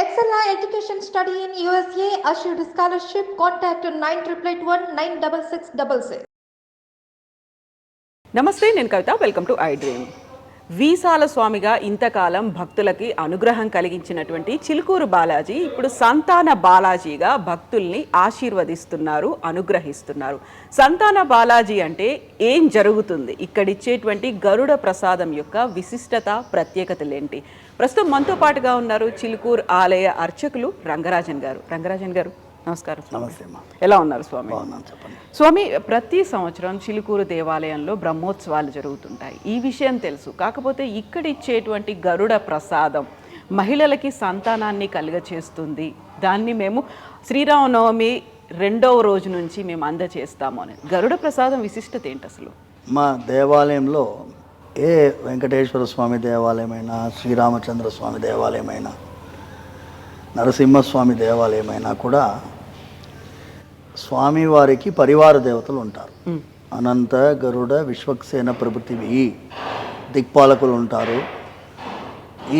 Excella Education Study in USA assured scholarship. Contact 9881 96666. నమస్తే, నేను Kavitha. Welcome to iDream. వీసాల స్వామిగా ఇంతకాలం భక్తులకి అనుగ్రహం కలిగించినటువంటి చిలుకూరు బాలాజీ ఇప్పుడు సంతాన బాలాజీగా భక్తుల్ని ఆశీర్వదిస్తున్నారు, అనుగ్రహిస్తున్నారు. సంతాన బాలాజీ అంటే ఏం జరుగుతుంది? ఇక్కడిచ్చేటువంటి గరుడ ప్రసాదం యొక్క విశిష్టత, ప్రత్యేకతలేంటి? ప్రస్తుతం మనతో పాటుగా ఉన్నారు చిలుకూరు ఆలయ అర్చకులు రంగరాజన్ గారు. రంగరాజన్ గారు, నమస్కారం. నమస్తే. ఎలా ఉన్నారు స్వామి? చెప్పండి. స్వామి, ప్రతి సంవత్సరం చిలుకూరు దేవాలయంలో బ్రహ్మోత్సవాలు జరుగుతుంటాయి. ఈ విషయం తెలుసు. కాకపోతే ఇక్కడ ఇచ్చేటువంటి గరుడ ప్రసాదం మహిళలకి సంతానాన్ని కలుగచేస్తుంది. దాన్ని మేము శ్రీరామనవమి 2వ రోజు నుంచి మేము అందజేస్తాము అని. గరుడ ప్రసాదం విశిష్టత ఏంటి అసలు? మా దేవాలయంలో ఏ వెంకటేశ్వర స్వామి దేవాలయమైనా, శ్రీరామచంద్ర స్వామి దేవాలయమైనా, నరసింహస్వామి దేవాలయమైనా కూడా స్వామివారికి పరివార దేవతలు ఉంటారు. అనంత, గరుడ, విశ్వక్సేన ప్రభుత్వి దిక్పాలకులు ఉంటారు.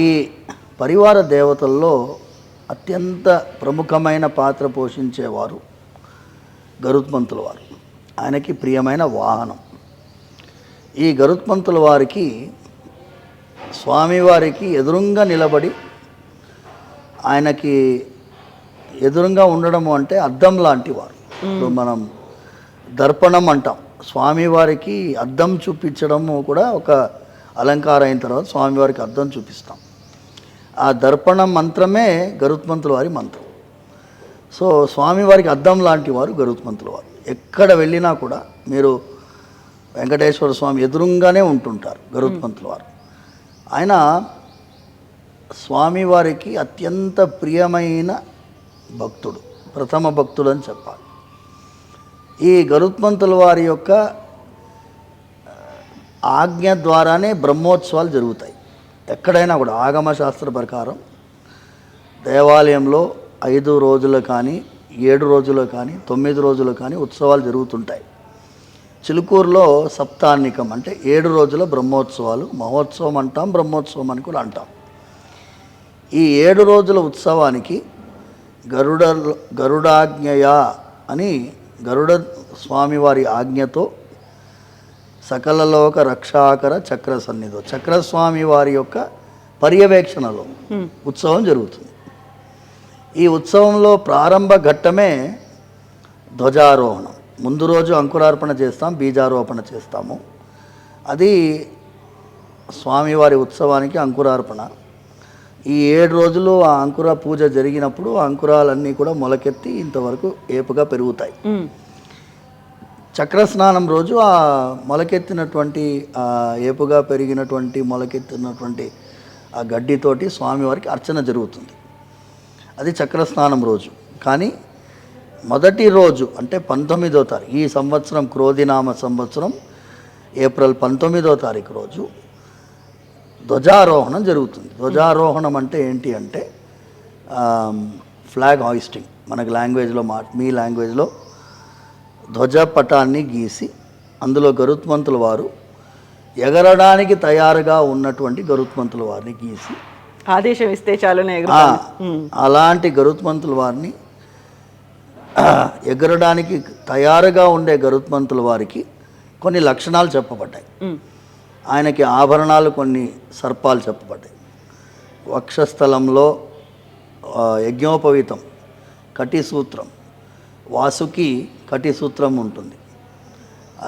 ఈ పరివార దేవతల్లో అత్యంత ప్రముఖమైన పాత్ర పోషించేవారు గరుత్మంతుల వారు. ఆయనకి ప్రియమైన వాహనం. ఈ గరుత్మంతుల వారికి స్వామివారికి ఎదురుంగా నిలబడి ఆయనకి ఎదురుగా ఉండడము అంటే అద్దం లాంటి వారు. ఇప్పుడు మనం దర్పణం అంటాం. స్వామివారికి అద్దం చూపించడము కూడా ఒక అలంకారం అయిన తర్వాత స్వామివారికి అద్దం చూపిస్తాం. ఆ దర్పణం మంత్రమే గరుత్మంతుల వారి మంత్రం. సో స్వామివారికి అద్దం లాంటి వారు గరుత్మంతుల వారు. ఎక్కడ వెళ్ళినా కూడా మీరు వెంకటేశ్వర స్వామి ఎదురుగానే ఉంటుంటారు గరుత్మంతుల వారు. ఆయన స్వామివారికి అత్యంత ప్రియమైన భక్తుడు, ప్రథమ భక్తుడు అని చెప్పాలి. ఈ గరుత్మంతుల వారి యొక్క ఆజ్ఞ ద్వారానే బ్రహ్మోత్సవాలు జరుగుతాయి. ఎక్కడైనా కూడా ఆగమ శాస్త్ర ప్రకారం దేవాలయంలో 5 రోజులు కానీ, 7 రోజులు కానీ, 9 రోజులు కానీ ఉత్సవాలు జరుగుతుంటాయి. చిలుకూరులో సప్తాహ్నికం అంటే 7 రోజుల బ్రహ్మోత్సవాలు. మహోత్సవం అంటాం, బ్రహ్మోత్సవం అని కూడా అంటాం. ఈ 7 రోజుల ఉత్సవానికి గరుడాజ్ఞయ అని, గరుడ స్వామివారి ఆజ్ఞతో సకలలోక రక్షాకర చక్ర సన్నిధో, చక్రస్వామి వారి యొక్క పర్యవేక్షణలో ఉత్సవం జరుగుతుంది. ఈ ఉత్సవంలో ప్రారంభ ఘట్టమే ధ్వజారోహణం. ముందు రోజు అంకురార్పణ చేస్తాం, బీజారోపణ చేస్తాము. అది స్వామివారి ఉత్సవానికి అంకురార్పణ. ఈ 7 రోజులు ఆ అంకుర పూజ జరిగినప్పుడు ఆ అంకురాలన్నీ కూడా మొలకెత్తి ఇంతవరకు ఏపుగా పెరుగుతాయి. చక్రస్నానం రోజు ఆ మొలకెత్తినటువంటి ఏపుగా పెరిగినటువంటి మొలకెత్తినటువంటి ఆ గడ్డితోటి స్వామివారికి అర్చన జరుగుతుంది. అది చక్రస్నానం రోజు. కానీ మొదటి రోజు అంటే 19వ తారీఖు, ఈ సంవత్సరం క్రోధినామ సంవత్సరం ఏప్రిల్ 19వ తారీఖు రోజు ధ్వజారోహణం జరుగుతుంది. ధ్వజారోహణం అంటే ఏంటి అంటే ఫ్లాగ్ హాయిస్టింగ్. మనకి లాంగ్వేజ్లో మీ లాంగ్వేజ్లో ధ్వజపటాన్ని గీసి అందులో గరుత్మంతుల వారు ఎగరడానికి తయారుగా ఉన్నటువంటి గరుత్మంతుల వారిని గీసి ఆదేశం ఇస్తే చాలు అలాంటి గరుత్మంతుల వారిని ఎగరడానికి తయారుగా ఉండే గరుత్మంతుల వారికి కొన్ని లక్షణాలు చెప్పబడ్డాయి. ఆయనకి ఆభరణాలు, కొన్ని సర్పాలు చెప్పబడ్డాయి. వక్షస్థలంలో యజ్ఞోపవీతం, కటిసూత్రం, వాసుకి కటిసూత్రం ఉంటుంది.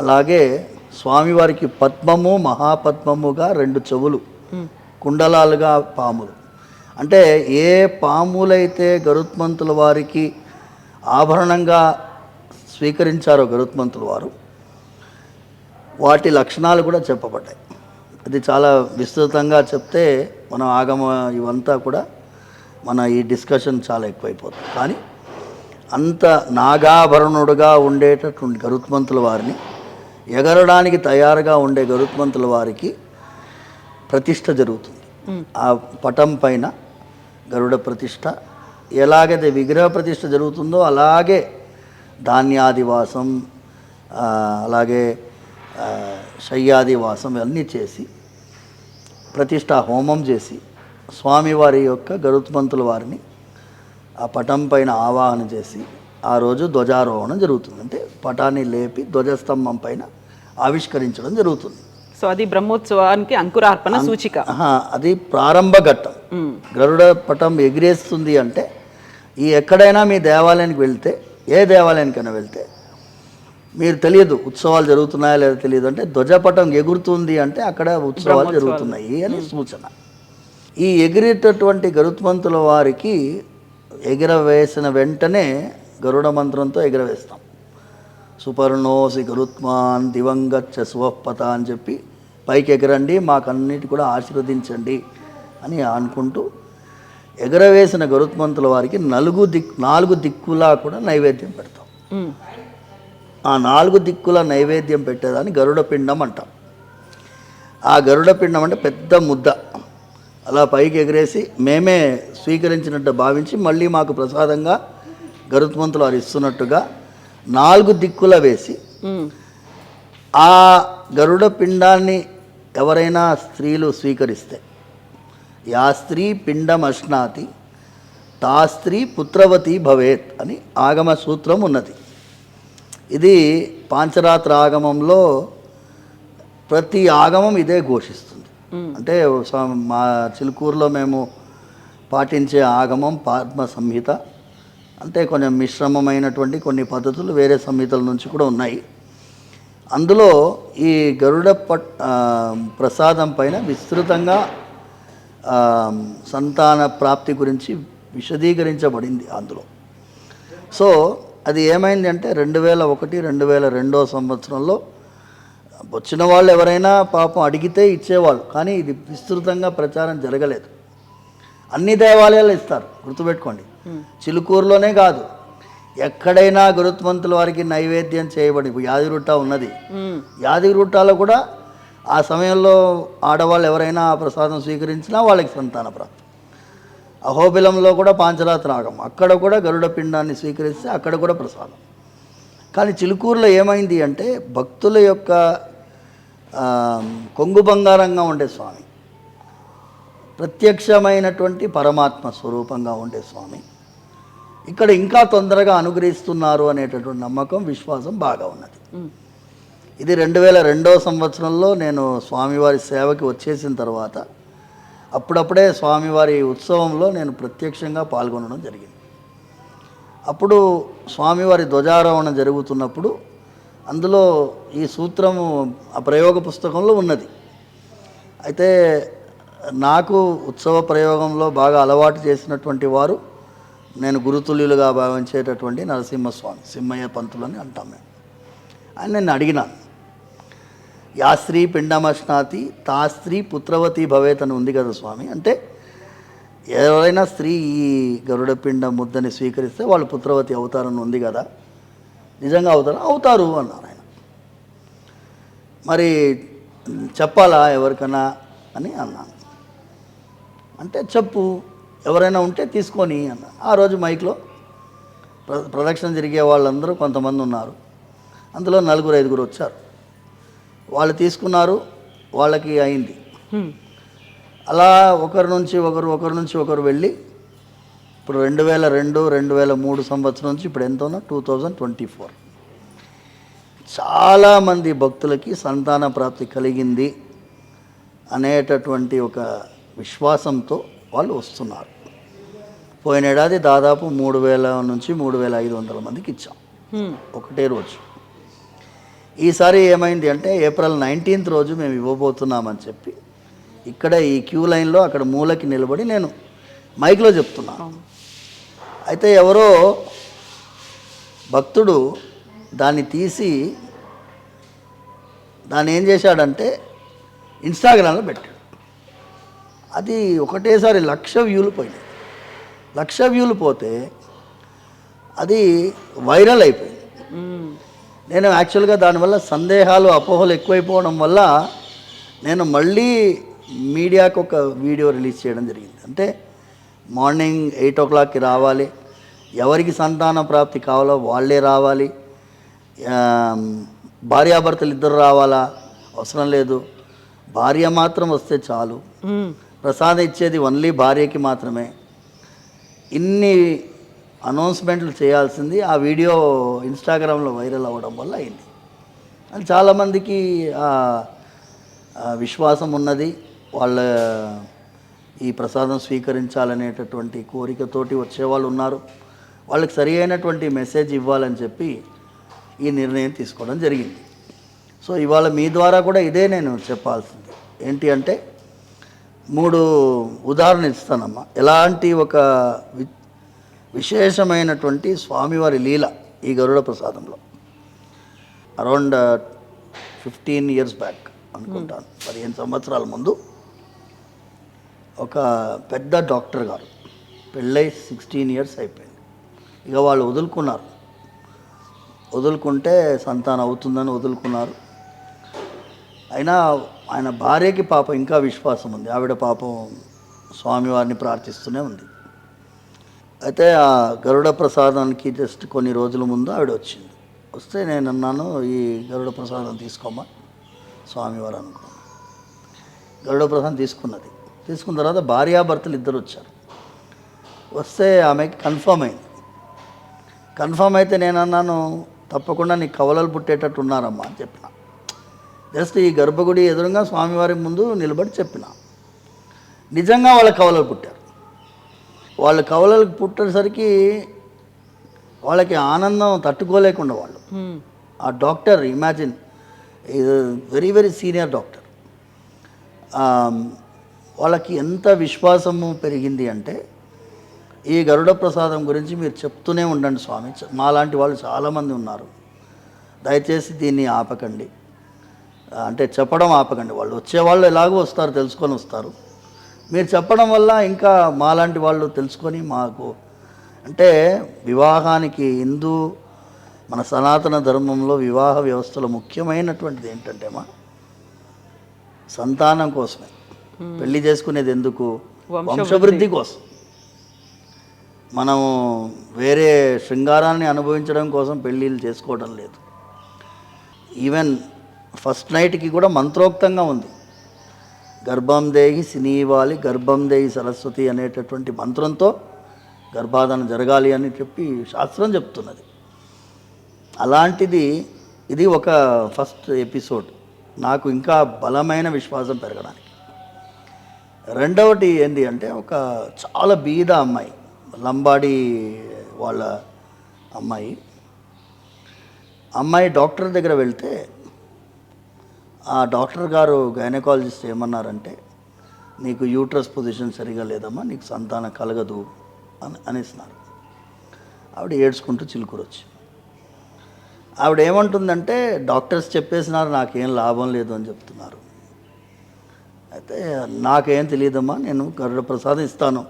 అలాగే స్వామివారికి పద్మము, మహాపద్మముగా 2 చెవులు, కుండలాలుగా పాములు. అంటే ఏ పాములైతే గరుత్మంతుల వారికి ఆభరణంగా స్వీకరించారో గరుత్మంతుల వారు, వాటి లక్షణాలు కూడా చెప్పబడ్డాయి. అది చాలా విస్తృతంగా చెప్తే మనం ఆగమ ఇవంతా కూడా మన ఈ డిస్కషన్ చాలా ఎక్కువైపోతుంది. కానీ అంత నాగాభరణుడుగా ఉండేటటువంటి గరుత్మంతుల వారిని, ఎగరడానికి తయారుగా ఉండే గరుత్మంతుల వారికి ప్రతిష్ఠ జరుగుతుంది. ఆ పటం పైన గరుడ ప్రతిష్ఠ, ఎలాగైతే విగ్రహ ప్రతిష్ఠ జరుగుతుందో అలాగే ధాన్యాదివాసం, అలాగే శయ్యాదివాసం ఇవన్నీ చేసి ప్రతిష్ఠా హోమం చేసి స్వామివారి యొక్క గరుత్మంతుల వారిని ఆ పటం పైన ఆవాహన చేసి ఆ రోజు ధ్వజారోహణం జరుగుతుంది. అంటే పటాన్ని లేపి ధ్వజస్తంభం పైన ఆవిష్కరించడం జరుగుతుంది. సో అది బ్రహ్మోత్సవానికి అంకురార్పణ సూచిక. అది ప్రారంభ ఘట్టం. గరుడ పటం ఎగిరేస్తుంది అంటే ఎక్కడైనా మీ దేవాలయానికి వెళ్తే, ఏ దేవాలయానికైనా వెళ్తే మీరు తెలియదు ఉత్సవాలు జరుగుతున్నాయా లేదా తెలియదు అంటే ధ్వజపటం ఎగురుతుంది అంటే అక్కడ ఉత్సవాలు జరుగుతున్నాయి అని సూచన. ఈ ఎగిరేటటువంటి గరుత్మంతుల వారికి ఎగిరవేసిన వెంటనే గరుడ మంత్రంతో ఎగిరవేస్తాం. సుపర్ణోసి గరుత్మాన్ దివంగచ్చ సువపత అని చెప్పి పైకి ఎగరండి, మాకన్నిటి కూడా ఆశీర్వదించండి అని అనుకుంటూ ఎగరవేసిన గరుత్మంతుల వారికి 4 దిక్కులా కూడా నైవేద్యం పెడతాం. ఆ 4 దిక్కుల నైవేద్యం పెట్టేదాన్ని గరుడ పిండం అంటాం. ఆ గరుడ పిండం అంటే పెద్ద ముద్ద అలా పైకి ఎగరేసి మేమే స్వీకరించినట్టు భావించి మళ్ళీ మాకు ప్రసాదంగా గరుత్మంతులు వారు ఇస్తున్నట్టుగా 4 దిక్కుల వేసి ఆ గరుడ పిండాన్ని ఎవరైనా స్త్రీలు స్వీకరిస్తే యా స్త్రీ పిండం అశ్నాతి తా స్త్రీ పుత్రవతి భవేత్ అని ఆగమ సూత్రం ఉన్నది. ఇది పాంచరాత్ర ఆగమంలో ప్రతి ఆగమం ఇదే ఘోషిస్తుంది. అంటే మా చిలుకూరులో మేము పాటించే ఆగమం పద్మ సంహిత. అంటే కొంచెం మిశ్రమమైనటువంటి కొన్ని పద్ధతులు వేరే సంహితల నుంచి కూడా ఉన్నాయి. అందులో ఈ గరుడ ప్రసాదం పైన విస్తృతంగా సంతాన ప్రాప్తి గురించి విశదీకరించబడింది అందులో. సో అది ఏమైంది అంటే 2001-2002 సంవత్సరంలో వచ్చిన వాళ్ళు ఎవరైనా పాపం అడిగితే ఇచ్చేవాళ్ళు, కానీ ఇది విస్తృతంగా ప్రచారం జరగలేదు. అన్ని దేవాలయాలు ఇస్తారు, గుర్తుపెట్టుకోండి. చిలుకూరులోనే కాదు, ఎక్కడైనా గరుత్మంతుల వారికి నైవేద్యం చేయబడి యాదిగుట్ట ఉన్నది. యాదిగుట్టలో కూడా ఆ సమయంలో ఆడవాళ్ళు ఎవరైనా ఆ ప్రసాదం స్వీకరించినా వాళ్ళకి సంతాన ప్రాప్తి. అహోబిలంలో కూడా పాంచరాత్ర ఆగం, అక్కడ కూడా గరుడ పిండాన్ని స్వీకరిస్తే అక్కడ కూడా ప్రసాదం. కానీ చిలుకూరులో ఏమైంది అంటే భక్తుల యొక్క కొంగు బంగారంగా ఉండే స్వామి, ప్రత్యక్షమైనటువంటి పరమాత్మ స్వరూపంగా ఉండే స్వామి ఇక్కడ ఇంకా తొందరగా అనుగ్రహిస్తున్నారు అనేటటువంటి నమ్మకం, విశ్వాసం బాగా ఉన్నది. ఇది 2002 సంవత్సరంలో నేను స్వామివారి సేవకి వచ్చేసిన తర్వాత అప్పుడప్పుడే స్వామివారి ఉత్సవంలో నేను ప్రత్యక్షంగా పాల్గొనడం జరిగింది. అప్పుడు స్వామివారి ధ్వజారోహణ జరుగుతున్నప్పుడు అందులో ఈ సూత్రము ఆ ప్రయోగ పుస్తకంలో ఉన్నది. అయితే నాకు ఉత్సవ ప్రయోగంలో బాగా అలవాటు చేసినటువంటి వారు, నేను గురుతుల్యులుగా భావించేటటువంటి నరసింహస్వామి, సింహయ్య పంతులని అంటాం మేము. ఆయన నేను అడిగినాను, యా స్త్రీ పిండమశ్నాతి తా స్త్రీ పుత్రవతి భవేత్ అని ఉంది కదా స్వామి, అంటే ఎవరైనా స్త్రీ ఈ గరుడ పిండ ముద్దని స్వీకరిస్తే వాళ్ళు పుత్రవతి అవుతారని ఉంది కదా, నిజంగా అవుతారు అన్నారు ఆయన. మరి చెప్పాలా ఎవరికైనా అని అన్నాను. అంటే చెప్పు, ఎవరైనా ఉంటే తీసుకొని అన్న. ఆ రోజు మైక్లో ప్రదక్షిణ జరిగే వాళ్ళందరూ కొంతమంది ఉన్నారు, అందులో 4-5 వచ్చారు. వాళ్ళు తీసుకున్నారు, వాళ్ళకి అయింది. అలా ఒకరి నుంచి ఒకరు వెళ్ళి ఇప్పుడు 2002-2003 సంవత్సరం నుంచి ఇప్పుడు ఎంత ఉన్నా 2024 చాలామంది భక్తులకి సంతాన ప్రాప్తి కలిగింది అనేటటువంటి ఒక విశ్వాసంతో వాళ్ళు వస్తున్నారు. పోయిన ఏడాది దాదాపు 3000 నుంచి 3500 మందికి ఇచ్చాం ఒకటే రోజు. ఈసారి ఏమైంది అంటే ఏప్రిల్ 19th రోజు మేము ఇవ్వబోతున్నామని చెప్పి ఇక్కడ ఈ క్యూ లైన్లో అక్కడ మూలకి నిలబడి నేను మైక్లో చెప్తున్నాను. అయితే ఎవరో భక్తుడు దాన్ని తీసి దాన్ని ఏం చేశాడంటే ఇన్స్టాగ్రామ్లో పెట్టాడు. అది ఒకటేసారి 1,00,000 వ్యూలు పోయినాయి. 1,00,000 వ్యూలు పోతే అది వైరల్ అయిపోయింది. నేను యాక్చువల్గా దానివల్ల సందేహాలు అపోహలు ఎక్కువైపోవడం వల్ల నేను మళ్ళీ మీడియాకు ఒక వీడియో రిలీజ్ చేయడం జరిగింది. అంటే మార్నింగ్ 8 o'clockకి రావాలి, ఎవరికి సంతాన ప్రాప్తి కావాలో వాళ్ళే రావాలి, భార్యాభర్తలు ఇద్దరు రావాలా అవసరం లేదు, భార్య మాత్రం వస్తే చాలు, ప్రసాదం ఇచ్చేది ఓన్లీ భార్యకి మాత్రమే. ఇన్ని అనౌన్స్మెంట్లు చేయాల్సింది ఆ వీడియో ఇన్స్టాగ్రామ్లో వైరల్ అవ్వడం వల్ల అయింది. అని చాలామందికి విశ్వాసం ఉన్నది, వాళ్ళ ఈ ప్రసాదం స్వీకరించాలనేటటువంటి కోరికతోటి వచ్చేవాళ్ళు ఉన్నారు. వాళ్ళకి సరి అయినటువంటి మెసేజ్ ఇవ్వాలని చెప్పి ఈ నిర్ణయం తీసుకోవడం జరిగింది. సో ఇవాళ మీ ద్వారా కూడా ఇదే నేను చెప్పాల్సింది ఏంటి అంటే 3 ఉదాహరణ ఇస్తానమ్మా. ఎలాంటి ఒక విశేషమైనటువంటి స్వామివారి లీల ఈ గరుడ ప్రసాదంలో. అరౌండ్ 15 years బ్యాక్ అనుకుంటాను, 15 సంవత్సరాల ముందు ఒక పెద్ద డాక్టర్ గారు పెళ్ళై 16 years అయిపోయింది. ఇక వాళ్ళు వదులుకుంటే సంతానం అవుతుందని వదులుకున్నారు. అయినా ఆయన భార్యకి పాపం ఇంకా విశ్వాసం ఉంది. ఆవిడ పాపం స్వామివారిని ప్రార్థిస్తూనే ఉంది. అయితే ఆ గరుడ ప్రసాదానికి జస్ట్ కొన్ని రోజుల ముందు ఆవిడ వచ్చింది. వస్తే నేను అన్నాను, ఈ గరుడ ప్రసాదం తీసుకోమా స్వామివారు అనుకున్నాను. గరుడ ప్రసాదం తీసుకున్న తర్వాత భార్యాభర్తలు ఇద్దరు వచ్చారు. వస్తే ఆమెకి కన్ఫర్మ్ అయింది. కన్ఫర్మ్ అయితే నేను అన్నాను, తప్పకుండా నీకు కవలలు పుట్టేటట్టు ఉన్నారమ్మా అని చెప్పిన. జస్ట్ ఈ గర్భగుడి ఎదురుగా స్వామివారి ముందు నిలబడి చెప్పిన. నిజంగా వాళ్ళ కవలలు పుట్టారు. వాళ్ళ కవలలకు పుట్టేసరికి వాళ్ళకి ఆనందం తట్టుకోలేకుండా వాళ్ళు, ఆ doctor imagine very very senior doctor, వాళ్ళకి ఎంత విశ్వాసము పెరిగింది అంటే, ఈ గరుడ ప్రసాదం గురించి మీరు చెప్తూనే ఉండండి స్వామి, మాలాంటి వాళ్ళు చాలామంది ఉన్నారు, దయచేసి దీన్ని ఆపకండి అంటే చెప్పడం ఆపకండి. వాళ్ళు వచ్చేవాళ్ళు ఎలాగో వస్తారు, తెలుసుకొని వస్తారు, మీరు చెప్పడం వల్ల ఇంకా మాలాంటి వాళ్ళు తెలుసుకొని మాకు అంటే వివాహానికి మన సనాతన ధర్మంలో వివాహ వ్యవస్థలో ముఖ్యమైనటువంటిది ఏంటంటే సంతానం కోసమే. పెళ్లి చేసుకునేది ఎందుకు? వంశవృద్ధి కోసం. మనము వేరే శృంగారాన్ని అనుభవించడం కోసం పెళ్ళిళ్ళు చేసుకోవడం లేదు. ఈవెన్ ఫస్ట్ నైట్కి కూడా మంత్రోక్తంగా ఉంది, గర్భం దేహి సినీవాలి గర్భం దేహి సరస్వతి అనేటటువంటి మంత్రంతో గర్భాధానం జరగాలి అని చెప్పి శాస్త్రం చెప్తున్నది. అలాంటిది ఇది ఒక ఫస్ట్ ఎపిసోడ్ నాకు ఇంకా బలమైన విశ్వాసం పెరగడానికి. రెండవది ఏంటి అంటే, ఒక చాలా బీద అమ్మాయి, లంబాడి వాళ్ళ అమ్మాయి డాక్టర్ దగ్గర వెళ్తే ఆ డాక్టర్ గారు గైనకాలజిస్ట్ ఏమన్నారంటే, నీకు యూట్రస్ పొజిషన్ సరిగా లేదమ్మా, నీకు సంతానం కలగదు అనేసినారు. ఆవిడ ఏడ్చుకుంటూ చిలుకూరొచ్చి ఆవిడ ఏమంటుందంటే, డాక్టర్స్ చెప్పేసినారు నాకేం లాభం లేదు అని చెప్తున్నారు. అయితే నాకేం తెలియదమ్మా, నేను గరుడ ప్రసాదం ఇస్తాను,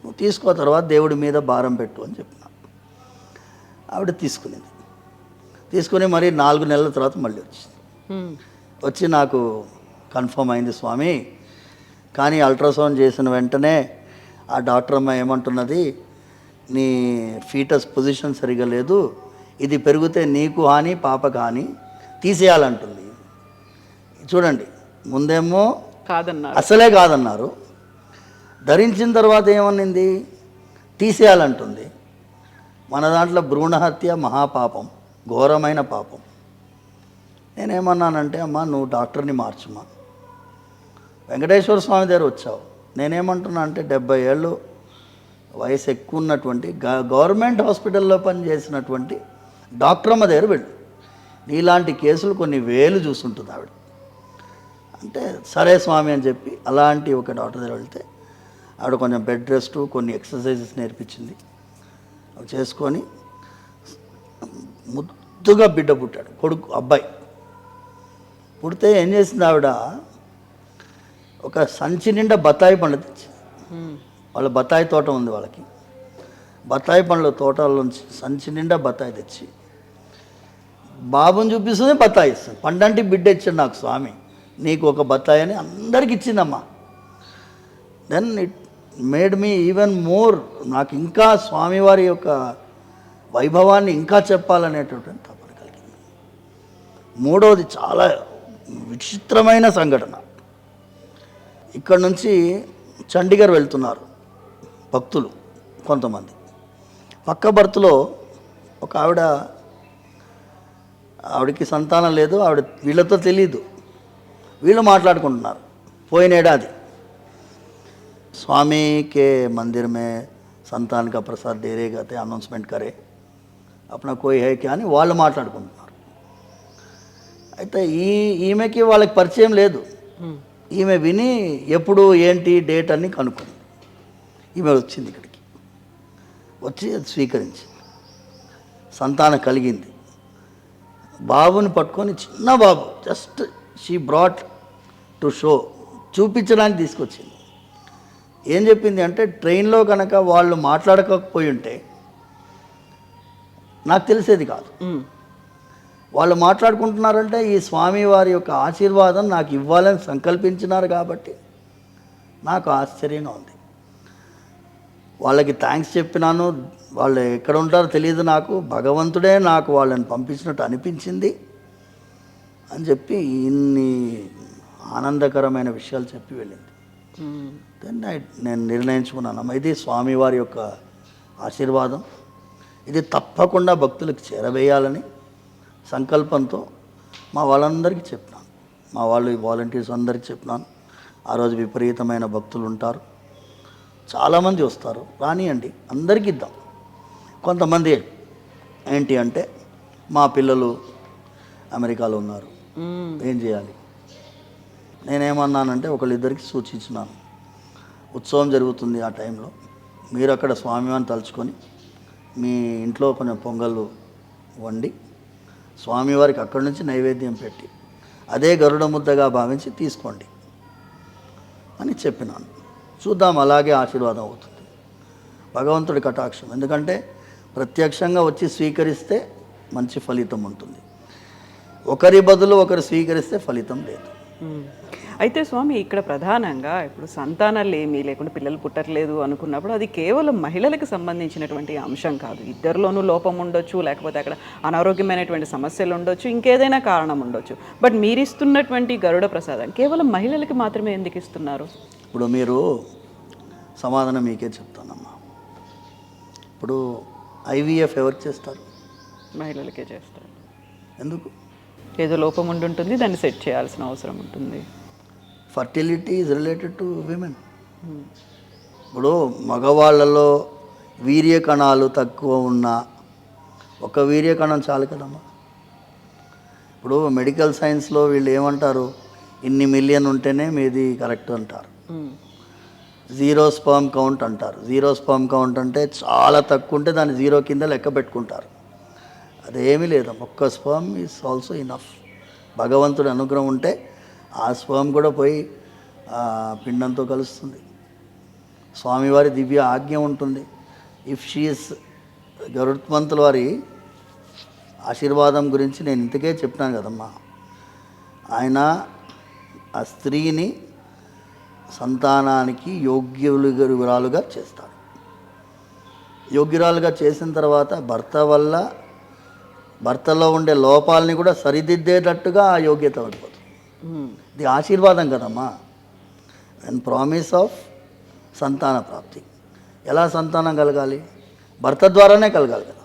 నువ్వు తీసుకో, తర్వాత దేవుడి మీద భారం పెట్టు అని చెప్పిన. ఆవిడ తీసుకుని మరి 4 నెలల తర్వాత మళ్ళీ వచ్చి నాకు కన్ఫర్మ్ అయింది స్వామి, కానీ అల్ట్రాసౌండ్ చేసిన వెంటనే ఆ డాక్టర్ అమ్మ ఏమంటున్నది, నీ ఫీటస్ పొజిషన్ సరిగా లేదు, ఇది పెరిగితే నీకు హాని పాపకు హాని, తీసేయాలంటుంది. చూడండి, ముందేమో అసలే కాదన్నారు, ధరించిన తర్వాత ఏమనింది తీసేయాలంటుంది. మన దాంట్లో భ్రూణహత్య మహాపాపం, ఘోరమైన పాపం. నేనేమన్నానంటే, అమ్మా నువ్వు డాక్టర్ని మార్చుమా, వెంకటేశ్వర స్వామి దగ్గర వచ్చావు, నేనేమంటున్నా అంటే 70 ఏళ్ళు వయసు ఎక్కువ ఉన్నటువంటి గవర్నమెంట్ హాస్పిటల్లో పనిచేసినటువంటి డాక్టర్ అమ్మ దగ్గర వెళ్ళు, నీలాంటి కేసులు కొన్ని వేలు చూస్తుంటుంది ఆవిడ అంటే. సరే స్వామి అని చెప్పి అలాంటి ఒక డాక్టర్ దగ్గర వెళ్తే ఆవిడ కొంచెం బెడ్ రెస్ట్, కొన్ని ఎక్సర్సైజెస్ నేర్పించింది, అవి చేసుకొని ముద్దుగా బిడ్డ పుట్టాడు, అబ్బాయి పుడితే ఏం చేసింది ఆవిడ, ఒక సంచి నిండా బత్తాయి పండ్లు తెచ్చింది. వాళ్ళ బత్తాయి తోట ఉంది వాళ్ళకి, బత్తాయి పండ్ల తోటలోంచి సంచి నిండా బత్తాయి తెచ్చి బాబుని చూపిస్తుంది, బత్తాయి ఇస్తుంది. పండంటి బిడ్డ ఇచ్చాడు నాకు స్వామి, నీకు ఒక బత్తాయి అని అందరికి ఇచ్చిందమ్మా. Then it made me even more, నాకు ఇంకా స్వామివారి యొక్క వైభవాన్ని ఇంకా చెప్పాలనేటటువంటి తపన కలిగింది. మూడవది చాలా విచిత్రమైన సంఘటన. ఇక్కడ నుంచి చండీగఢ్ వెళ్తున్నారు భక్తులు కొంతమంది. పక్క బర్త్లో ఒక ఆవిడకి సంతానం లేదు, ఆవిడ వీళ్ళతో తెలియదు. వీళ్ళు మాట్లాడుకుంటున్నారు పోయిన ఏడాది, स्वामी के मंदिर में संतान का प्रसाद दे रहेगा थे, అనౌన్స్మెంట్ करे अपना कोई है क्या అని వాళ్ళు మాట్లాడుకుంటున్నారు. అయితే ఈమెకి వాళ్ళకి పరిచయం లేదు. ఈమె విని ఎప్పుడు ఏంటి డేట్ అని కనుక్కుంది. ఈమె వచ్చింది ఇక్కడికి, వచ్చి స్వీకరించి సంతానం కలిగింది. బాబుని పట్టుకొని, చిన్న బాబు, just she brought to show, చూపించడానికి తీసుకొచ్చింది. ఏం చెప్పింది అంటే, ట్రైన్లో కనుక వాళ్ళు మాట్లాడకపోయి ఉంటే నాకు తెలిసేది కాదు. వాళ్ళు మాట్లాడుకుంటున్నారంటే ఈ స్వామి వారి యొక్క ఆశీర్వాదం నాకు ఇవ్వాలని సంకల్పించినారు కాబట్టి నాకు ఆశ్చర్యంగా ఉంది. వాళ్ళకి థ్యాంక్స్ చెప్పినాను. వాళ్ళు ఎక్కడ ఉంటారో తెలియదు నాకు, భగవంతుడే నాకు వాళ్ళని పంపించినట్టు అనిపించింది అని చెప్పి ఇన్ని ఆనందకరమైన విషయాలు చెప్పి వెళ్ళింది. దెన్ నేను నిర్ణయించుకున్నాను, ఇది స్వామివారి యొక్క ఆశీర్వాదం, ఇది తప్పకుండా భక్తులకు చేరవేయాలని సంకల్పంతో మా వాళ్ళందరికీ చెప్పినాను. మా వాళ్ళు వాలంటీర్స్ అందరికీ చెప్పినాను. ఆ రోజు విపరీతమైన భక్తులు ఉంటారు, చాలామంది వస్తారు, రానియండి, అందరికీ ఇద్దాం. కొంతమంది ఏంటి అంటే, మా పిల్లలు అమెరికాలో ఉన్నారు, ఏం చేయాలి? నేనేమన్నానంటే, ఒకళ్ళిద్దరికి సూచించినాను, ఉత్సవం జరుగుతుంది ఆ టైంలో, మీరు అక్కడ స్వామివారిని తలుచుకొని మీ ఇంట్లో కొంచెం పొంగళ్ళు వండి స్వామివారికి అక్కడి నుంచి నైవేద్యం పెట్టి అదే గరుడ ముద్దగా భావించి తీసుకోండి అని చెప్పినాను. చూద్దాం, అలాగే ఆశీర్వాదం అవుతుంది, భగవంతుడి కటాక్షం. ఎందుకంటే ప్రత్యక్షంగా వచ్చి స్వీకరిస్తే మంచి ఫలితం ఉంటుంది, ఒకరి బదులు ఒకరు స్వీకరిస్తే ఫలితం లేదు. అయితే స్వామి, ఇక్కడ ప్రధానంగా ఇప్పుడు సంతానాలు ఏమీ లేకుండా పిల్లలు పుట్టట్లేదు అనుకున్నప్పుడు అది కేవలం మహిళలకు సంబంధించినటువంటి అంశం కాదు. ఇద్దరిలోనూ లోపం ఉండొచ్చు, లేకపోతే అక్కడ అనారోగ్యమైనటువంటి సమస్యలు ఉండొచ్చు, ఇంకేదైనా కారణం ఉండొచ్చు. బట్ మీరు ఇస్తున్నటువంటి గరుడ ప్రసాదం కేవలం మహిళలకి మాత్రమే ఎందుకు ఇస్తున్నారు? ఇప్పుడు మీరు సమాధానం మీకే చెప్తానమ్మా. ఇప్పుడు ఐవీఎఫ్ ఎవరికి చేస్తారు? మహిళలకే చేస్తారు. ఎందుకు? ఏదో లోపం ఉండుంటుంది, దాన్ని సెట్ చేయాల్సిన అవసరం ఉంటుంది. Fertility is related to women. ఇప్పుడు మగవాళ్ళలో వీర్య కణాలు తక్కువ ఉన్న ఒక వీర్య కణం చాలు కదమ్మా. ఇప్పుడు మెడికల్ సైన్స్లో వీళ్ళు ఏమంటారు, ఇన్ని మిలియన్ ఉంటేనే మీది కరెక్ట్ అంటారు. జీరో స్పర్మ్ కౌంట్ అంటారు. జీరో స్పర్మ్ కౌంట్ అంటే చాలా తక్కువ ఉంటే దాన్ని జీరో కింద లెక్క పెట్టుకుంటారు. అదేమీ లేదు, ఒక్క స్పర్మ్ ఈజ్ ఆల్సో ఇనఫ్. భగవంతుడి అనుగ్రహం ఉంటే ఆ స్పర్మ్ కూడా పోయి పిండంతో కలుస్తుంది. స్వామివారి దివ్య ఆజ్ఞ ఉంటుంది. ఇఫ్ షీఈస్ గరుత్మంతుల వారి ఆశీర్వాదం గురించి నేను ఇంతకే చెప్తాను కదమ్మా. ఆయన ఆ స్త్రీని సంతానానికి యోగ్యురాలుగా చేస్తాడు. యోగ్యురాలుగా చేసిన తర్వాత భర్తలో ఉండే లోపాలని కూడా సరిదిద్దేటట్టుగా ఆ యోగ్యత పడిపోతుంది. ఇది ఆశీర్వాదం కదమ్మా. అండ్ ప్రామిస్ ఆఫ్ సంతాన ప్రాప్తి. ఎలా సంతానం కలగాలి? భర్త ద్వారానే కలగాలి కదా.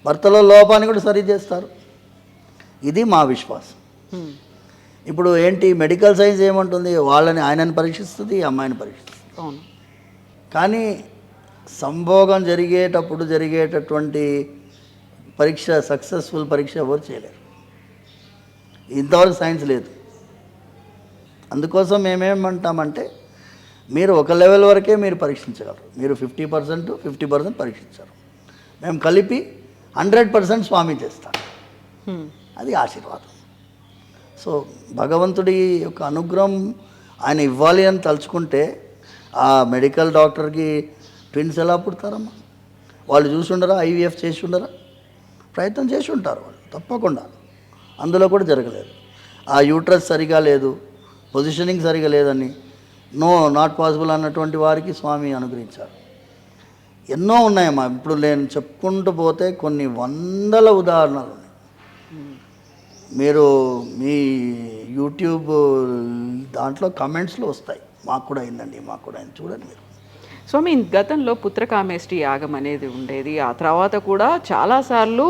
భర్తలో లోపాన్ని కూడా సరిచేస్తారు. ఇది మా విశ్వాసం. ఇప్పుడు ఏంటి, మెడికల్ సైన్స్ ఏమంటుంది, వాళ్ళని ఆయనని పరీక్షిస్తుంది, అమ్మాయిని పరీక్షిస్తుంది. అవును. కానీ సంభోగం జరిగేటటువంటి పరీక్ష, సక్సెస్ఫుల్ పరీక్ష ఎవరు చేయలేరు. ఇంతవరకు సైన్స్ లేదు. అందుకోసం మేమేమంటామంటే, మీరు ఒక లెవెల్ వరకే మీరు పరీక్షించగలరు. మీరు 50% పరీక్షించారు, మేము కలిపి 100% స్వామి చేస్తాడు. అది ఆశీర్వాదం. సో భగవంతుడి యొక్క అనుగ్రహం ఆయన ఇవ్వాలి అని తలుచుకుంటే ఆ మెడికల్ డాక్టర్కి ట్విన్స్ ఎలా పుడతారమ్మా? వాళ్ళు చూసి ఉండరా? ఐవీఎఫ్ చేసి ఉండరా? ప్రయత్నం చేసి ఉంటారు వాళ్ళు తప్పకుండా. అందులో కూడా జరగలేదు. ఆ యూట్రస్ సరిగా లేదు, పొజిషనింగ్ సరిగా లేదని నాట్ పాసిబుల్ అన్నటువంటి వారికి స్వామి అనుగ్రహించారు. ఎన్నో ఉన్నాయమ్మా. ఇప్పుడు నేను చెప్పుకుంటూ పోతే కొన్ని వందల ఉదాహరణలు ఉన్నాయి. మీరు మీ యూట్యూబ్ దాంట్లో కమెంట్స్లో వస్తాయి, మాకు కూడా అయిందండి, మాకు కూడా అయింది, చూడండి మీరు. స్వామి, గతంలో పుత్రకామేష్టి యాగం అనేది ఉండేది. ఆ తర్వాత కూడా చాలాసార్లు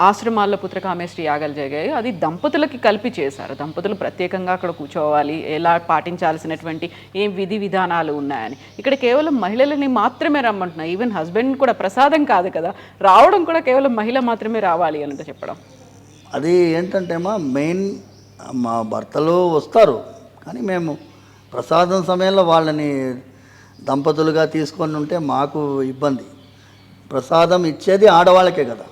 ఆశ్రమాల్లో పుత్రకామేష్టి యాగాలు జరిగాయి. అది దంపతులకి కలిపి చేశారు. దంపతులు ప్రత్యేకంగా అక్కడ కూర్చోవాలి, ఎలా పాటించాల్సినటువంటి ఏం విధి విధానాలు ఉన్నాయని. ఇక్కడ కేవలం మహిళలని మాత్రమే రమ్మంటున్నారు. ఈవెన్ హస్బెండ్ కూడా ప్రసాదం కాదు కదా, రావడం కూడా కేవలం మహిళ మాత్రమే రావాలి అని చెప్పడం. అది ఏంటంటే మెయిన్ మా భర్తలు వస్తారు, కానీ మేము ప్రసాదం సమయంలో వాళ్ళని దంపతులుగా తీసుకొని ఉంటే మాకు ఇబ్బంది. ప్రసాదం ఇచ్చేది ఆడవాళ్ళకే కదా,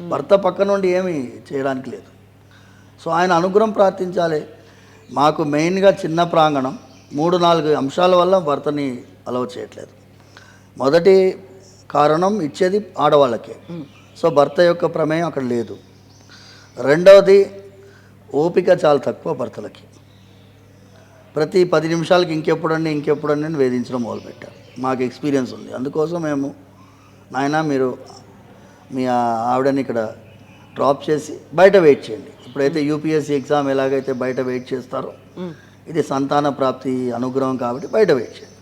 భర్త పక్క నుండి ఏమీ చేయడానికి లేదు. సో ఆయన అనుగ్రహం ప్రార్థించాలి. మాకు మెయిన్గా చిన్న ప్రాంగణం, 3-4 అంశాల వల్ల భర్తని అలౌ చేయట్లేదు. మొదటి కారణం ఇచ్చేది ఆడవాళ్ళకే, సో భర్త యొక్క ప్రమేయం అక్కడ లేదు. రెండవది ఓపిక చాలా తక్కువ భర్తలకి. ప్రతి 10 నిమిషాలకి ఇంకెప్పుడండి అని వేధించడం మొదలుపెట్టారు. మాకు ఎక్స్పీరియన్స్ ఉంది. అందుకోసం మేము నాయన మీరు మీ ఆవిడని ఇక్కడ డ్రాప్ చేసి బయట వెయిట్ చేయండి. ఇప్పుడైతే యూపీఎస్సీ ఎగ్జామ్ ఎలాగైతే బయట వెయిట్ చేస్తారో, ఇది సంతాన ప్రాప్తి అనుగ్రహం కాబట్టి బయట వెయిట్ చేయండి.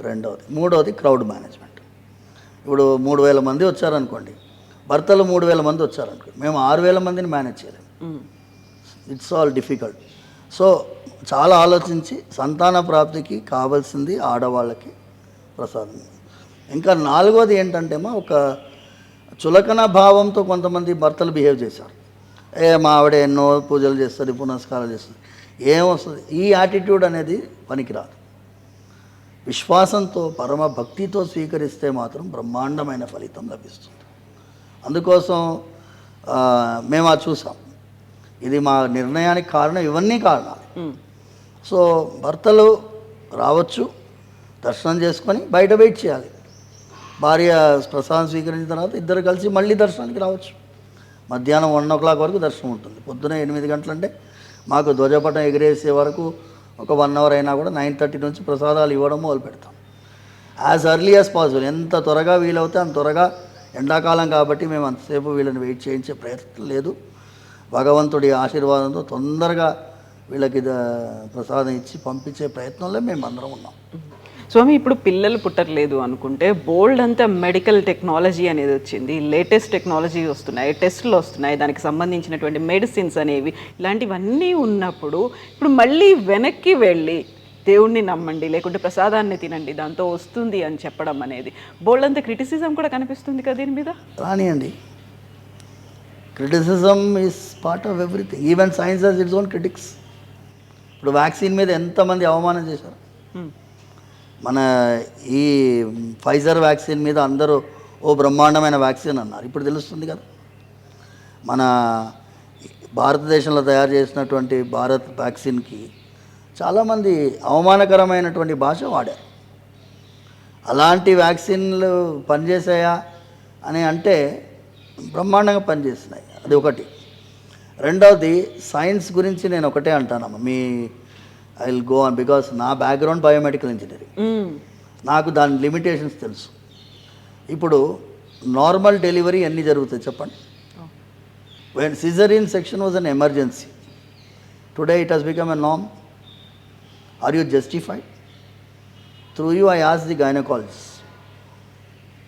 రెండవది. మూడవది క్రౌడ్ మేనేజ్మెంట్. ఇప్పుడు 3,000 మంది వచ్చారనుకోండి, భర్తలు 3,000 మంది వచ్చారనుకోండి, మేము 6,000 మందిని మేనేజ్ చేయలేము. It's all difficult. సో చాలా ఆలోచించి సంతాన ప్రాప్తికి కావాల్సింది ఆడవాళ్ళకి ప్రసాదం. ఇంకా 4వది ఏంటంటే ఒక చులకన భావంతో కొంతమంది భర్తలు బిహేవ్ చేశారు. మా ఆవిడ ఎన్నో పూజలు చేస్తుంది, పునస్కారాలు చేస్తుంది, ఏమొస్తుంది. ఈ యాటిట్యూడ్ అనేది పనికిరాదు. విశ్వాసంతో పరమ భక్తితో స్వీకరిస్తే మాత్రం బ్రహ్మాండమైన ఫలితం లభిస్తుంది. అందుకోసం మేము అది చూసాం. ఇది మా నిర్ణయానికి కారణం, ఇవన్నీ కారణాలు. సో భర్తలు రావచ్చు, దర్శనం చేసుకొని బయట వెయిట్ చేయాలి. భార్య ప్రసాదం స్వీకరించిన తర్వాత ఇద్దరు కలిసి మళ్ళీ దర్శనానికి రావచ్చు. మధ్యాహ్నం 1 o'clock వరకు దర్శనం ఉంటుంది. పొద్దున 8 గంటలంటే మాకు ధ్వజపటం ఎగిరేసే వరకు ఒక 1 hour అయినా కూడా 9:30 నుంచి ప్రసాదాలు ఇవ్వడం మొదలు పెడతాం. యాజ్ ఎర్లీ యాజ్ పాసిబుల్, ఎంత త్వరగా వీలవుతే అంత త్వరగా. ఎండాకాలం కాబట్టి మేము అంతసేపు వీళ్ళని వెయిట్ చేయించే ప్రయత్నం లేదు. భగవంతుడి ఆశీర్వాదంతో తొందరగా వీళ్ళకి ప్రసాదం ఇచ్చి పంపించే ప్రయత్నంలో మేము అందరం ఉన్నాం. స్వామి, ఇప్పుడు పిల్లలు పుట్టట్లేదు అనుకుంటే బోల్డ్ అంతా మెడికల్ టెక్నాలజీ అనేది వచ్చింది, లేటెస్ట్ టెక్నాలజీ వస్తున్నాయి, టెస్టులు వస్తున్నాయి, దానికి సంబంధించినటువంటి మెడిసిన్స్ అనేవి, ఇలాంటివన్నీ ఉన్నప్పుడు ఇప్పుడు మళ్ళీ వెనక్కి వెళ్ళి దేవుణ్ణి నమ్మండి, లేకుంటే ప్రసాదాన్ని తినండి, దాంతో వస్తుంది అని చెప్పడం అనేది బోల్డ్ అంతా క్రిటిసిజం కూడా కనిపిస్తుంది కదా దీని మీద. రానియండి, criticism is part of everything. Even science has its own critics. ఇప్పుడు వ్యాక్సిన్ మీద ఎంతమంది అవమానం చేశారు. మన ఈ ఫైజర్ వ్యాక్సిన్ మీద అందరూ ఓ బ్రహ్మాండమైన వ్యాక్సిన్ అన్నారు. ఇప్పుడు తెలుస్తుంది కదా, మన భారతదేశంలో తయారు చేసినటువంటి భారత్ వ్యాక్సిన్కి చాలామంది అవమానకరమైనటువంటి భాష వాడారు. అలాంటి వ్యాక్సిన్లు పనిచేసాయా అని అంటే బ్రహ్మాండంగా పనిచేస్తున్నాయి. అది ఒకటి. రెండవది, సైన్స్ గురించి నేను ఒకటే అంటానమ్మా, I will go on because నా బ్యాక్గ్రౌండ్ బయోమెడికల్ ఇంజనీరింగ్. నాకు దాని లిమిటేషన్స్ తెలుసు. ఇప్పుడు నార్మల్ డెలివరీ ఎన్ని జరుగుతాయి చెప్పండి. When caesarean section was an emergency, today it has become a norm. Are you justified? Through you I ask the gynaecologist,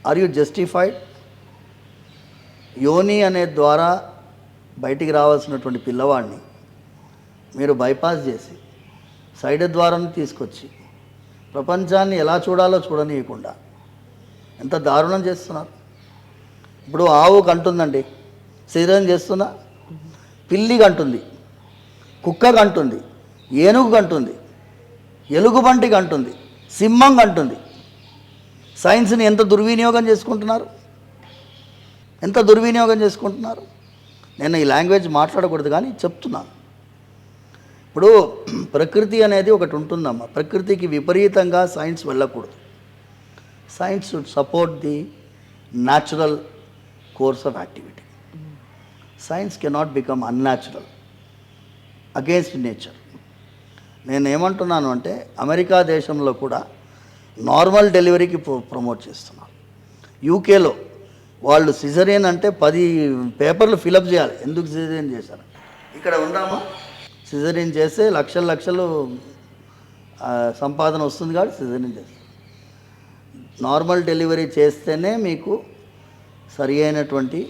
are you justified? యోని అనే ద్వారా బయటికి రావాల్సినటువంటి పిల్లవాడిని మీరు బైపాస్ చేసి సైడ్ ద్వారాన్ని తీసుకొచ్చి ప్రపంచాన్ని ఎలా చూడాలో చూడనీయకుండా ఎంత దారుణం చేస్తున్నారు. ఇప్పుడు ఆవు కంటుందండి, సిజరీన్ చేస్తున్నా, పిల్లి కంటుంది, కుక్క కంటుంది, ఏనుగు కంటుంది, ఎలుగుబంటి కంటుంది, సింహం కంటుంది. సైన్స్ని ఎంత దుర్వినియోగం చేసుకుంటున్నారు, ఎంత దుర్వినియోగం చేసుకుంటున్నారు. నేను ఈ లాంగ్వేజ్ మాట్లాడకూడదు కానీ చెప్తున్నాను. ఇప్పుడు ప్రకృతి అనేది ఒకటి ఉంటుందమ్మా, ప్రకృతికి విపరీతంగా సైన్స్ వెళ్ళకూడదు. Science should support the natural course of activity. Science cannot become unnatural against nature. నేను ఏమంటున్నాను అంటే అమెరికా దేశంలో కూడా నార్మల్ డెలివరీకి ప్రమోట్ చేస్తున్నారు. యూకేలో వాళ్ళు సిజరియన్ అంటే 10 పేపర్లు ఫిలప్ చేయాలి, ఎందుకు సిజరియన్ చేశారు. ఇక్కడ ఉందామా, సిజరియన్ చేస్తే లక్షలు సంపాదన వస్తుంది కాబట్టి సిజరియన్ చేస్తారు. నార్మల్ డెలివరీ చేస్తేనే మీకు సరి అయినటువంటి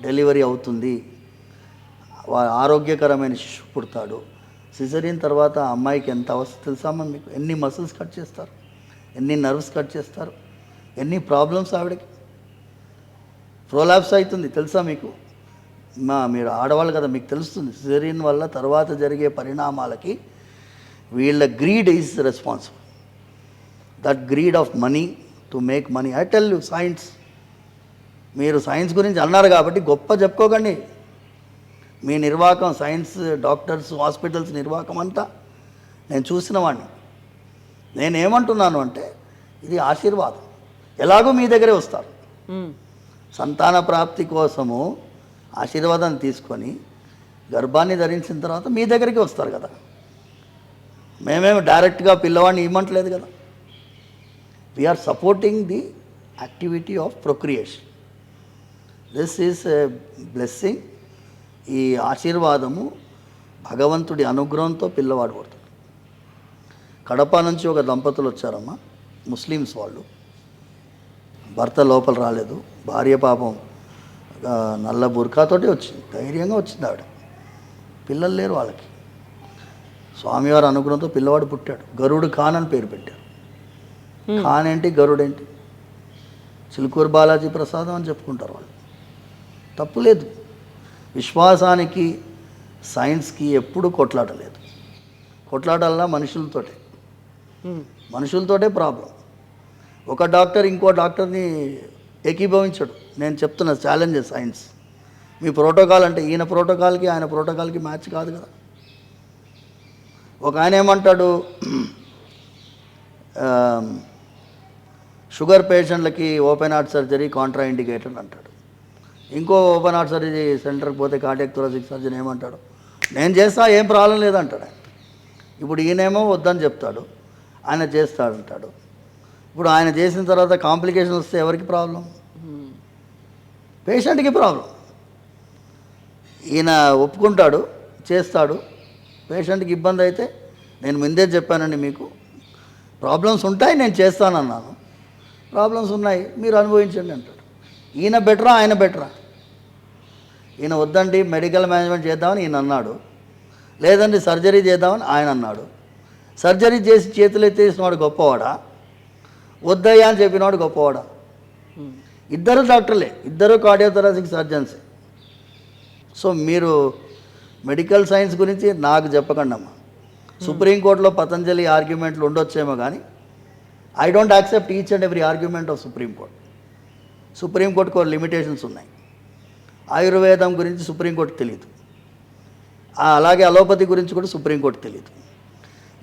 డెలివరీ అవుతుంది, ఆరోగ్యకరమైన శిశువు పుడతాడు. సిజరీన్ తర్వాత ఆ అమ్మాయికి ఎంత అవస్థ తెలుసామా మీకు? ఎన్ని మసిల్స్ కట్ చేస్తారు, ఎన్ని నర్వ్స్ కట్ చేస్తారు, ఎన్ని ప్రాబ్లమ్స్ ఆవిడకి. ప్రోలాప్స్ అవుతుంది తెలుసా మీకు? మీరు ఆడవాళ్ళు కదా, మీకు తెలుస్తుంది. సిజరీన్ వల్ల తర్వాత జరిగే పరిణామాలకి వీళ్ళ greed is responsible. That greed of money to make money. I tell you science. మీరు సైన్స్ గురించి అన్నారు కాబట్టి గొప్ప చెప్పుకోకండి. మీ నిర్వాహకం, సైన్స్, డాక్టర్స్, హాస్పిటల్స్ నిర్వాహకం అంతా నేను చూసిన వాడిని. నేనేమంటున్నాను అంటే ఇది ఆశీర్వాదం. ఎలాగో మీ దగ్గరే వస్తారు. సంతాన ప్రాప్తి కోసము ఆశీర్వాదాన్ని తీసుకొని గర్భాన్ని ధరించిన తర్వాత మీ దగ్గరికి వస్తారు కదా. మేమేమి డైరెక్ట్గా పిల్లవాడిని ఇవ్వట్లేదు కదా. We are supporting the activity of procreation. This is a blessing. ఈ ఆశీర్వాదము భగవంతుడి అనుగ్రహంతో పిల్లవాడు పడుతుంది. కడప నుంచి ఒక దంపతులు వచ్చారమ్మా, ముస్లిమ్స్ వాళ్ళు. భర్త లోపల రాలేదు, భార్య పాపం నల్ల బుర్కాతోటి వచ్చింది, ధైర్యంగా వచ్చింది ఆవిడ. పిల్లలు లేరు వాళ్ళకి. స్వామివారి అనుగ్రహంతో పిల్లవాడు పుట్టాడు. గరుడు ఖాన్ అని పేరు పెట్టారు. ఖాన్ ఏంటి, గరుడు ఏంటి? చిలుకూరు బాలాజీ ప్రసాదం అని చెప్పుకుంటారు వాళ్ళు. తప్పు లేదు. విశ్వాసానికి సైన్స్కి ఎప్పుడు కొట్లాడలేదు. కొట్లాడాలన్నా మనుషులతోటే ప్రాబ్లం. ఒక డాక్టర్ ఇంకో డాక్టర్ని ఏకీభవించడు. నేను చెప్తున్న ఛాలెంజ్ సైన్స్. మీ ప్రోటోకాల్ అంటే ఈయన ప్రోటోకాల్కి ఆయన ప్రోటోకాల్కి మ్యాచ్ కాదు కదా. ఒక ఆయన ఏమంటాడు, షుగర్ పేషెంట్లకి open heart surgery contraindicated అంటాడు. ఇంకో ఓపెన్ హార్ట్ సర్జరీ సెంటర్కి పోతే కార్డియాక్ థొరాసిక్ సర్జన్ ఏమంటాడు, నేను చేస్తా, ఏం ప్రాబ్లం లేదంటాడు ఆయన. ఇప్పుడు ఈయనేమో వద్దని చెప్తాడు, ఆయన చేస్తాడంటాడు. ఇప్పుడు ఆయన చేసిన తర్వాత కాంప్లికేషన్ వస్తే ఎవరికి ప్రాబ్లం? పేషెంట్కి ప్రాబ్లం. ఈయన ఒప్పుకుంటాడు, చేస్తాడు, పేషెంట్కి ఇబ్బంది అయితే నేను ముందే చెప్పానండి మీకు ప్రాబ్లమ్స్ ఉంటాయి, నేను చేస్తానన్నాను, ప్రాబ్లమ్స్ ఉన్నాయి, మీరు అనుభవించండి అంటాడు. ఈయన బెటరా ఆయన బెటరా? ఈయన వద్దండి మెడికల్ మేనేజ్మెంట్ చేద్దామని ఈయన అన్నాడు, లేదండి సర్జరీ చేద్దామని ఆయన అన్నాడు. సర్జరీ చేసి చేతులు ఎత్తేసినవాడు గొప్పవాడా, వద్దయ్యా అని చెప్పినవాడు గొప్పవాడా? ఇద్దరు డాక్టర్లే, ఇద్దరు కార్డియోథొరాసిక్ సర్జన్సే. సో మీరు మెడికల్ సైన్స్ గురించి నాకు చెప్పకండి అమ్మా. సుప్రీంకోర్టులో పతంజలి ఆర్గ్యుమెంట్లు ఉండొచ్చేమో కానీ I don't accept each and every argument of Supreme Court. సుప్రీంకోర్టుకు లిమిటేషన్స్ ఉన్నాయి. ఆయుర్వేదం గురించి సుప్రీంకోర్టు తెలియదు, అలాగే అలోపతి గురించి కూడా సుప్రీంకోర్టు తెలియదు.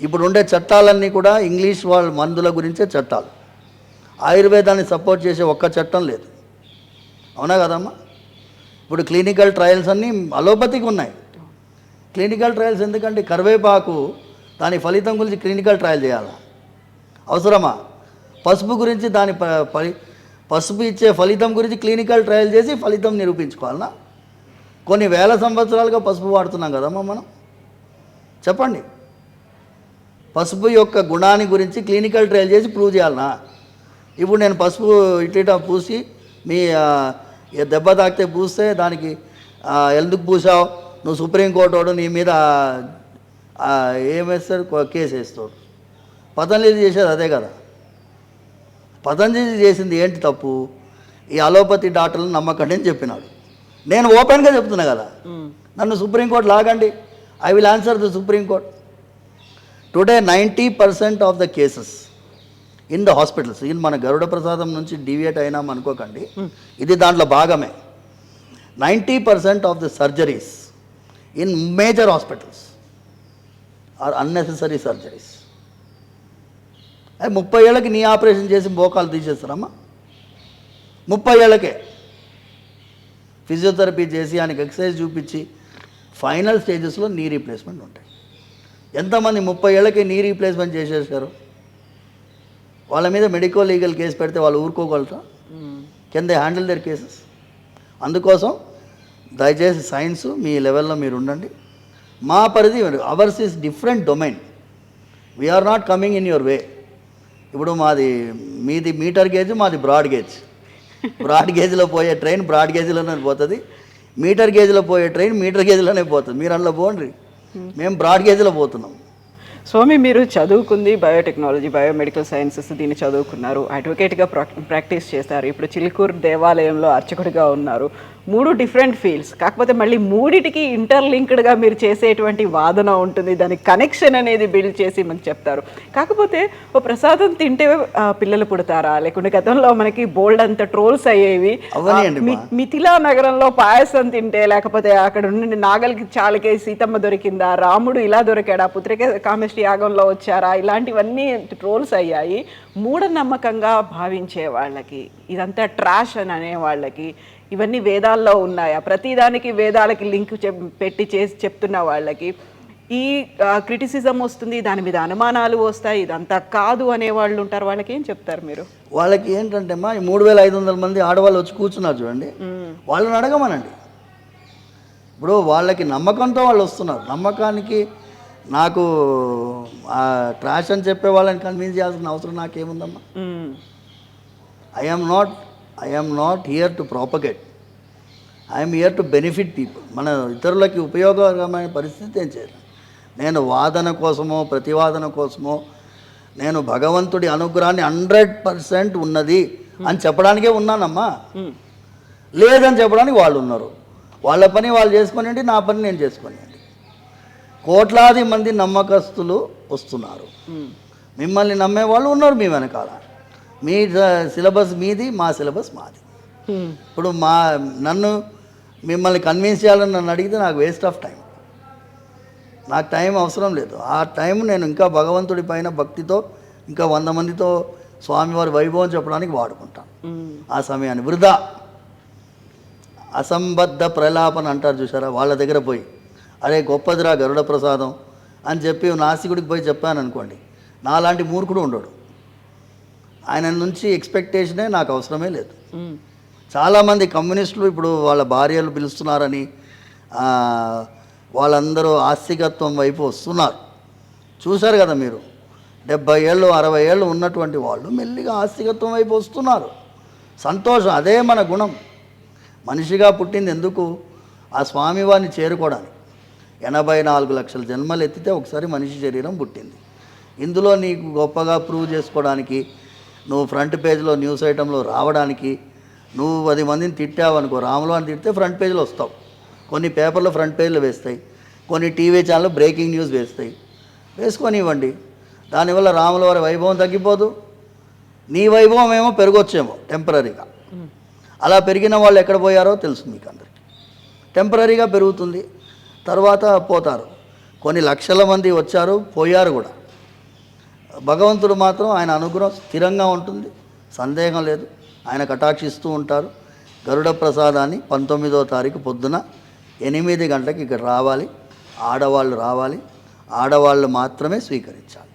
ఇప్పుడు ఉండే చట్టాలన్నీ కూడా ఇంగ్లీష్ వాళ్ళ మందుల గురించే చట్టాలు. ఆయుర్వేదాన్ని సపోర్ట్ చేసే ఒక్క చట్టం లేదు. అవునా కదమ్మా? ఇప్పుడు క్లినికల్ ట్రయల్స్ అన్నీ అలోపతికి ఉన్నాయి. క్లినికల్ ట్రయల్స్ ఎందుకంటే కరివేపాకు దాని ఫలితం గురించి క్లినికల్ ట్రయల్ చేయాలా? అవసరమా? పసుపు గురించి దాని పసుపు ఇచ్చే ఫలితం గురించి క్లినికల్ ట్రయల్ చేసి ఫలితం నిరూపించుకోవాలన్నా? కొన్ని వేల సంవత్సరాలుగా పసుపు వాడుతున్నాం కదమ్మా మనం. చెప్పండి, పసుపు యొక్క గుణాన్ని గురించి క్లినికల్ ట్రయల్ చేసి ప్రూవ్ చేయాలన్నా? ఇప్పుడు నేను పసుపు ఇట్లా పూసి మీ దెబ్బ తాకితే పూస్తే దానికి ఎందుకు పూసావు, నువ్వు సుప్రీంకోర్టు వాడు నీ మీద ఏమేస్తాడు, కేసు వేస్తాడు. పతంజలి చేసేది అదే కదా. పతంజలి చేసింది ఏంటి తప్పు? ఈ అలోపతి డాక్టర్లను నమ్మకండి అని చెప్పినాడు. నేను ఓపెన్గా చెప్తున్నా కదా, నన్ను సుప్రీంకోర్టు లాగండి, I will answer the Supreme Court. Today 90% of the cases in the hospitals, in మన గరుడ ప్రసాదం నుంచి డివియేట్ అయినాం అనుకోకండి, ఇది దాంట్లో భాగమే. 90% of the surgeries in major hospitals are unnecessary surgeries. 30 ఏళ్ళకి నీ ఆపరేషన్ చేసి మోకాలు తీసేస్తారమ్మా. 30 ఏళ్ళకే ఫిజియోథెరపీ చేసి ఆయనకి ఎక్సర్సైజ్ చూపించి ఫైనల్ స్టేజెస్లో నీ రీప్లేస్మెంట్ ఉంటాయి. ఎంతమంది 30 ఏళ్ళకే నీ రీప్లేస్మెంట్ చేసేసారు? వాళ్ళ మీద మెడికల్ లీగల్ కేసు పెడితే వాళ్ళు ఊరుకోగలరా? Can they handle their cases? అందుకోసం దయచేసి సైన్స్ మీ లెవెల్లో మీరు ఉండండి. మా పరిధి ours is different domain. We are not coming in your way. ఇప్పుడు మీది మీటర్ గేజ్, మాది బ్రాడ్ గేజ్. బ్రాడ్ గేజ్లో పోయే ట్రైన్ బ్రాడ్ గేజ్లోనే పోతుంది, మీటర్ గేజ్లో పోయే ట్రైన్ మీటర్ గేజ్లోనే పోతుంది. మీరు అందులో పోండి, మేము బ్రాడ్ గేజ్లో పోతున్నాం. స్వామి, మీరు చదువుకుంది బయోటెక్నాలజీ, బయోమెడికల్ సైన్సెస్, దీన్ని చదువుకున్నారు, అడ్వకేట్గా ప్రాక్టీస్ చేస్తారు, ఇప్పుడు చిలుకూరు దేవాలయంలో అర్చకుడిగా ఉన్నారు. 3 డిఫరెంట్ ఫీల్డ్స్. కాకపోతే మళ్ళీ మూడిటికి ఇంటర్లింక్డ్గా మీరు చేసేటువంటి వాదన ఉంటుంది, దానికి కనెక్షన్ అనేది బిల్డ్ చేసి మనకు చెప్తారు. కాకపోతే ఓ ప్రసాదం తింటే పిల్లలు పుడతారా, లేకుంటే గతంలో మనకి బోల్డ్ అంత ట్రోల్స్ అయ్యేవి, మిథిలా నగరంలో పాయసం తింటే, లేకపోతే అక్కడ నుండి నాగలికి చాలకే సీతమ్మ దొరికిందా, రాముడు ఇలా దొరికాడా, పుత్రిక కామేష్టి యాగంలో వచ్చారా, ఇలాంటివన్నీ ట్రోల్స్ అయ్యాయి. మూఢనమ్మకంగా భావించే వాళ్ళకి, ఇదంతా ట్రాష్ అని అనే వాళ్ళకి, ఇవన్నీ వేదాల్లో ఉన్నాయా, ప్రతిదానికి వేదాలకి లింక్ పెట్టి చేసి చెప్తున్న వాళ్ళకి ఈ క్రిటిసిజం వస్తుంది, దాని మీద అనుమానాలు వస్తాయి, ఇదంతా కాదు అనే వాళ్ళు ఉంటారు. వాళ్ళకి ఏం చెప్తారు మీరు? వాళ్ళకి ఏంటంటే అమ్మా, ఈ 3500 మంది ఆడవాళ్ళు వచ్చి కూర్చున్నారు చూడండి, వాళ్ళని అడగమనండి. ఇప్పుడు వాళ్ళకి నమ్మకంతో వాళ్ళు వస్తున్నారు. నమ్మకానికి నాకు ట్రాష్ అని చెప్పే వాళ్ళని కన్విన్స్ చేయాల్సిన అవసరం నాకేముందమ్మా? I am not here to propagate. I am here to benefit people. మన ఇతరులకి ఉపయోగకరమైన పరిస్థితి ఏం చేయాలి. నేను వాదన కోసమో ప్రతివాదన కోసమో, నేను భగవంతుడి అనుగ్రహాన్ని 100% ఉన్నది అని చెప్పడానికే ఉన్నానమ్మా. లేదని చెప్పడానికి వాళ్ళు ఉన్నారు. వాళ్ళ పని వాళ్ళు చేసుకొనియండి, నా పని నేను చేసుకొనియండి. కోట్లాది మంది నమ్మకస్తులు వస్తున్నారు, మిమ్మల్ని నమ్మే వాళ్ళు ఉన్నారు మీ వెనకాల. మీ సిలబస్ మీది, మా సిలబస్ మాది. ఇప్పుడు నన్ను మిమ్మల్ని కన్విన్స్ చేయాలని నన్ను అడిగితే నాకు వేస్ట్ ఆఫ్ టైం. నాకు టైం అవసరం లేదు. ఆ టైం నేను ఇంకా భగవంతుడి పైన భక్తితో ఇంకా 100 మందితో స్వామివారి వైభవం చెప్పడానికి వాడుకుంటాను. ఆ సమయాన్ని వృధా అసంబద్ధ ప్రలాపన అంటారు చూసారా, వాళ్ళ దగ్గర పోయి అరే గొప్పదిరా గరుడ ప్రసాదం అని చెప్పి నాసికుడికి పోయి చెప్పాను అనుకోండి, నాలాంటి మూర్ఖుడు ఉండడు. ఆయన నుంచి ఎక్స్పెక్టేషనే నాకు అవసరమే లేదు. చాలామంది కమ్యూనిస్టులు ఇప్పుడు వాళ్ళ భార్యలు పిలుస్తున్నారని వాళ్ళందరూ ఆస్తికత్వం వైపు వస్తున్నారు. చూశారు కదా మీరు, 70 ఏళ్ళు 60 ఏళ్ళు ఉన్నటువంటి వాళ్ళు మెల్లిగా ఆస్తికత్వం వైపు వస్తున్నారు. సంతోషం, అదే మన గుణం. మనిషిగా పుట్టింది ఎందుకు? ఆ స్వామివారిని చేరుకోవడానికి. 84 లక్షల జన్మలు ఎత్తితే ఒకసారి మనిషి శరీరం పుట్టింది. ఇందులో నీకు గొప్పగా ప్రూవ్ చేసుకోవడానికి, నువ్వు ఫ్రంట్ పేజ్లో న్యూస్ ఐటంలో రావడానికి, నువ్వు 10 మందిని తిట్టావనుకో, రాములు అని తిడితే ఫ్రంట్ పేజ్లో వస్తావు. కొన్ని పేపర్లో ఫ్రంట్ పేజ్లో వేస్తాయి, కొన్ని టీవీ ఛానల్లో బ్రేకింగ్ న్యూస్ వేస్తాయి. వేసుకొనివ్వండి. దానివల్ల రాముల వారి వైభవం తగ్గిపోదు, నీ వైభవం ఏమో పెరగొచ్చేమో టెంపరీగా. అలా పెరిగిన వాళ్ళు ఎక్కడ పోయారో తెలుసు మీకు అందరికీ. టెంపరీగా పెరుగుతుంది, తర్వాత పోతారు. కొన్ని లక్షల మంది వచ్చారు, పోయారు కూడా. భగవంతుడు మాత్రం ఆయన అనుగ్రహం స్థిరంగా ఉంటుంది, సందేహం లేదు. ఆయన కటాక్షిస్తూ ఉంటారు. గరుడ ప్రసాదాన్ని 19వ తారీఖు పొద్దున 8 గంటలకు ఇక్కడ రావాలి. ఆడవాళ్ళు రావాలి, ఆడవాళ్ళు మాత్రమే స్వీకరించాలి.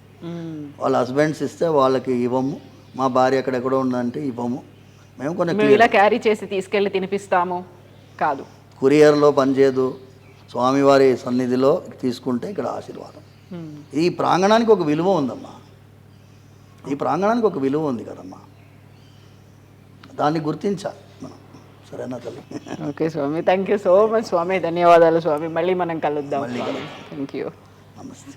వాళ్ళ హస్బెండ్స్ ఇస్తే వాళ్ళకి ఇవ్వము, మా భార్య ఎక్కడెక్కడో ఉందంటే ఇవ్వము. మేము కొన్ని ఇలా క్యారీ చేసి తీసుకెళ్ళి తినిపిస్తాము కాదు, కురియర్లో పనిచేయదు, స్వామివారి సన్నిధిలో తీసుకుంటే ఇక్కడ ఆశీర్వాదం. ఈ ప్రాంగణానికి ఒక విలువ ఉందమ్మా, ఈ ప్రాంగణానికి ఒక విలువ ఉంది కదమ్మా, దాన్ని గుర్తించాలి మనం. సరేనా తల్లి? ఓకే స్వామి, థ్యాంక్ యూ సో మచ్ స్వామి, ధన్యవాదాలు స్వామి. మళ్ళీ మనం కలుద్దాం. Thank you. నమస్తే.